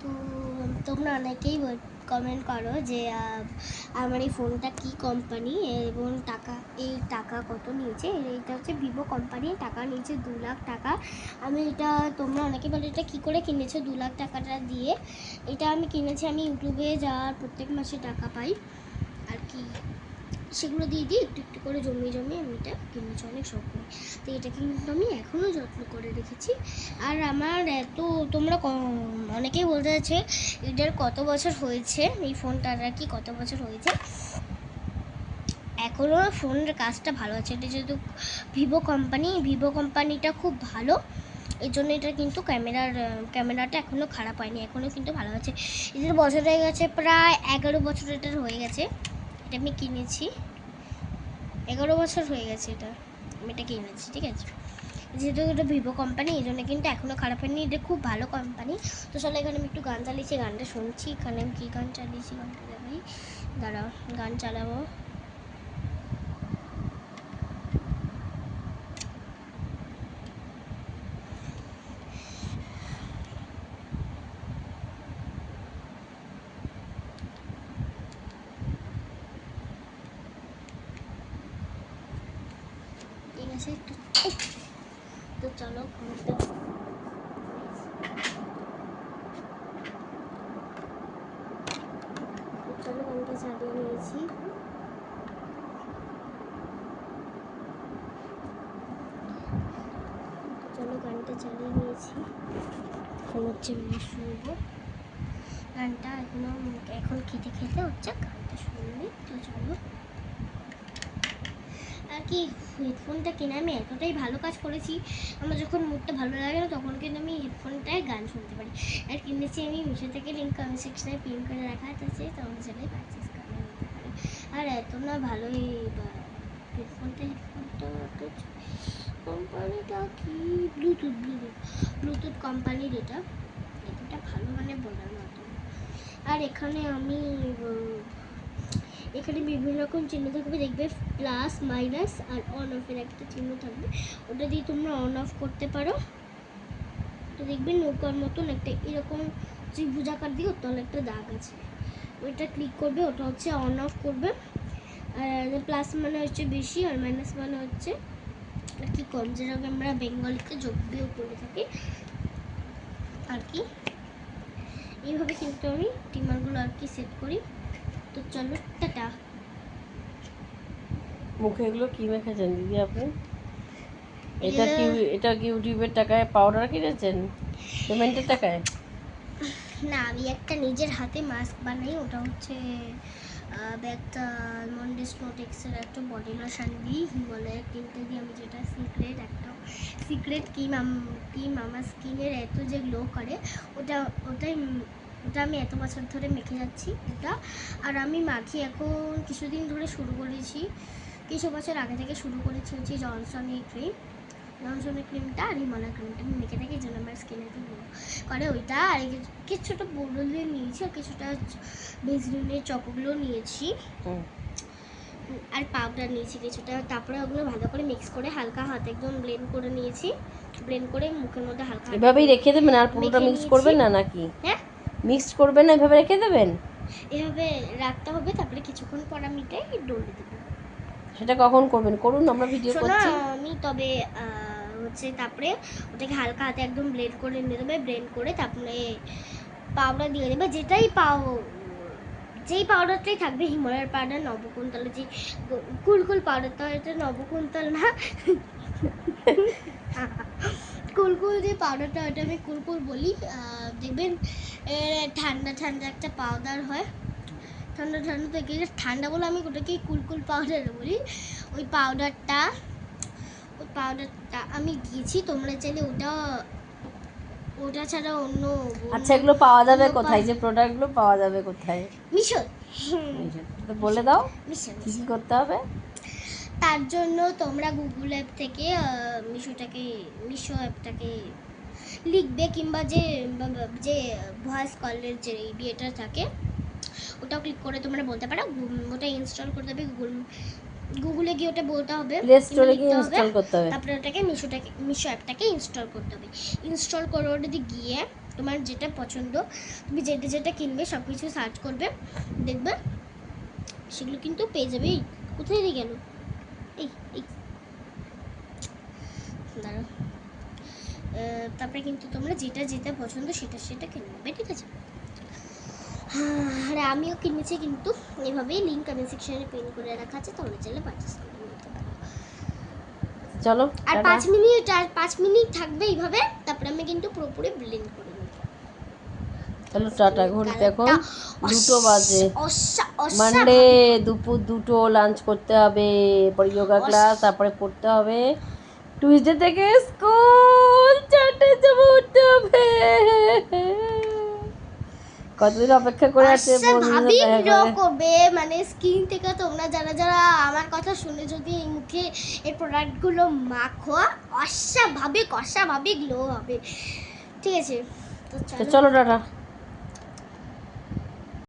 তো তোমরা অনেকেই কমেন্ট করো যে আমার এই ফোনটা কী কোম্পানি এবং টাকা কত নিয়েছে। এটা হচ্ছে ভিভো কোম্পানি, টাকা নিয়েছে 2 লাখ টাকা। আমি এটা, তোমরা অনেকে বলে এটা কী করে কিনেছো 2 লাখ টাকাটা দিয়ে। এটা আমি কিনেছি, আমি ইউটিউবে যাওয়ার প্রত্যেক মাসে টাকা পাই আর কি, সেগুলো দিয়ে একটু একটু করে জমিয়ে আমি এটা কিনেছি অনেক শখ করে। তো এটা কিন্তু আমি এখনও যত্ন করে রেখেছি। আর আমার এত, তোমরা অনেকেই বলতে চাইছে এটার কত বছর হয়েছে, এই ফোনটার আর কি কত বছর হয়েছে। এখনও ফোনের কাজটা ভালো আছে। এটা যেহেতু ভিভো কোম্পানিটা খুব ভালো, এই জন্য এটা কিন্তু ক্যামেরাটা এখনও খারাপ হয়নি, এখনও কিন্তু ভালো আছে। এদের বছর হয়ে গেছে, প্রায় 11 বছর এটার হয়ে গেছে। এটা আমি কিনেছি 11 বছর হয়ে গেছে এটা, আমি এটা কিনেছি, ঠিক আছে। যেহেতু এটা ভিভো কোম্পানি, এই জন্য কিন্তু এখনও খারাপ হয়নি, এটা খুব ভালো কোম্পানি। তো চলো এখানে আমি একটু গান চালিয়েছি, গানটা শুনছি। এখানে আমি কী গান চালিয়েছি, গানটা দেখাই, দাঁড়াও গান চালাবো। ঠিক আছে, তো চলো গানটা চালিয়ে নিয়েছি। চলো গানটা চালিয়ে নিয়েছি, এখন হচ্ছে শুনবো গানটা। এখন খেতে হচ্ছে গানটা শুনবি। তো চলো আর কি, হেডফোনটা কিনে আমি এতটাই ভালো কাজ করেছি, আমার যখন মুডটা ভালো লাগে না তখন কিন্তু আমি হেডফোনটায় গান শুনতে পারি। আর কিনেছি আমি মিশো থেকে, লিঙ্ক কমেন্ট সেকশনে পিন করে রাখা আছে, তোমরা চাইলে পারচেস করে নিতে পারো। আর এত না ভালোই হেডফোনটা কোম্পানিটা কি, ব্লুটুথ কোম্পানির এটা ভালো মানে বলার মতো। আর এখানে বিভিন্ন রকম চিহ্ন থাকবে, দেখবে প্লাস মাইনাস আর অন অফের একটা চিহ্ন থাকবে, ওটা দিয়ে তোমরা অন অফ করতে পারো। তো দেখবে নৌকার মতন একটা এরকম ত্রিভুজাকার দিয়ে তলে একটা দাগ আছে, ওইটা ক্লিক করবে, ওটা হচ্ছে অন অফ করবে। আর প্লাস মানে হচ্ছে বেশি, আর মাইনাস মানে হচ্ছে আর কি কম, যেরকম আমরা বেঙ্গলিতে যোগ বিয়োগ করে থাকি আর কি। এইভাবে কিন্তু আমি টিমারগুলো আর কি সেট করি। তো চলো টাটা। মুখে এগুলো কি মেখেছেন দিদি আপনি? এটা কি ইউটিউবের টাকায় পাউডার কিনেছেন, পেমেন্টের টাকায়? না, আমি একটা নিজের হাতে মাস্ক বানাই, ওটা হচ্ছে একটা আলমন্ডে স্নোটেক্সের একটা বডি লোশন দিই, হিমালয়ের ক্রিমটা দিই আমি, যেটা সিক্রেট ক্রিম আমার স্কিনের এত যে গ্লো করে, ওটাই আমি এত বছর ধরে মেখে যাচ্ছি এটা। আর আমি মাখি এখন কিছুদিন ধরে শুরু করেছি, কিছু বছর আগে থেকে শুরু করেছি হচ্ছে জনসনের ক্রিমটা আর হিমালয় ক্রিমটা আমি মেখে থাকি, যেন আমার স্কিনে গ্লো করে ওইটা। আর কিছুটা বোরোলিন নিয়েছি, আর কিছুটা ভেসলিনের চকোগুলো নিয়েছি, আর পাউডার নিয়েছি কিছুটা। তারপরে ওগুলো ভালো করে মিক্স করে হালকা হাতে একদম ব্লেন্ড করে নিয়েছি, ব্লেন্ড করে মুখের মধ্যে হালকা এভাবেই রেখে দেবেন? আর পুরোটা মিক্স করবেন না নাকি? হ্যাঁ, মিক্স করবেন না, এভাবে রেখে দেবেন? এভাবে রাখতে হবে, তারপরে কিছুক্ষণ পর আমি এটাই ডলে দেবো। সেটা কখন করবেন? করুন, আমরা ভিডিও করছি। আমি তবে হচ্ছে তারপরে ওটাকে হালকা হাতে একদম ব্লেন্ড করে নিয়ে দেবে, ব্লেন্ড করে তারপরে পাউডার দিয়ে দেবে, যেই পাউডারটাই থাকবে, হিমালয়ের পাউডার, নবকুন্তল, যে কুলকুল পাউডারটা, এটা নবকুন্তল না, কুলকুল যে পাউডারটা, ওটা আমি কুলকুল বলি। দেখবেন ঠান্ডা একটা পাউডার হয়, ঠান্ডা থেকে ঠান্ডা বলে আমি ওটাকে কুলকুল পাউডার বলি। ওই পাউডারটা আমি দিয়েছি, তোমরা চাইলে ওটা ছাড়া অন্য। আচ্ছা, এগুলো পাওয়া যাবে কোথায়? যে প্রোডাক্টগুলো পাওয়া যাবে কোথায়? মিশো, তো বলে দাও কি মিশো। করতে হবে। তার জন্য তোমরা গুগল অ্যাপ থেকে মিশো অ্যাপটাকে লিখবে, কিংবা যে ভয়েস কলের যে বিয়েটা থাকে ওটাও ক্লিক করে তোমরা বলতে পারো, ওটা ইনস্টল করতে হবে। গুগলে গিয়ে ওটা বলতে হবে, প্লে স্টোরে গিয়ে ইনস্টল করতে হবে, তারপরে ওটাকে মিশো অ্যাপটাকে ইনস্টল করতে হবে। ইনস্টল করে ওটাতে গিয়ে তোমার যেটা পছন্দ, তুমি যেটা যেটা কিনবে সব কিছু সার্চ করবে, দেখবে সেগুলো কিন্তু পেয়ে যাবে। এই কোথায় দিয়ে গেল? এই এই দাঁড়াও। তারপরে কিন্তু তোমরা যেটা যেটা পছন্দ সেটা সেটা কিনে নেবে, ঠিক আছে? আর আমিও কিনেছি কিন্তু এভাবেই, লিঙ্ক কমেন্ট সেকশনে পিন করে রাখা আছে, তোমরা চাইলে পারচেস করে নিতে পারো। চলো আর টাটা। 5 মিনিট থাকবে এইভাবে, তারপরে আমি কিন্তু পুরোপুরি ব্লেন্ড করে নেব। চলো টাটা। ঘড়িতে এখন 2টো বাজে। মানডে অসাধারণ দুপুর 2টো লাঞ্চ করতে হবে, পরে যোগা ক্লাস, তারপরে পড়তে হবে। টুইসডে থেকে স্কুল, 4টে যাবো, উঠতে হবে। কতদিন অপেক্ষা করে আছে বন্ধুদের ভাবি দেখা গ্লো করে। করবে, মানে স্কিন থেকে তোমরা যারা যারা আমার কথা শুনে যদি এই মুখে এই প্রোডাক্টগুলো মাখো, অস্বাভাবিক গ্লো হবে, ঠিক আছে? তো তো চলো টাটা।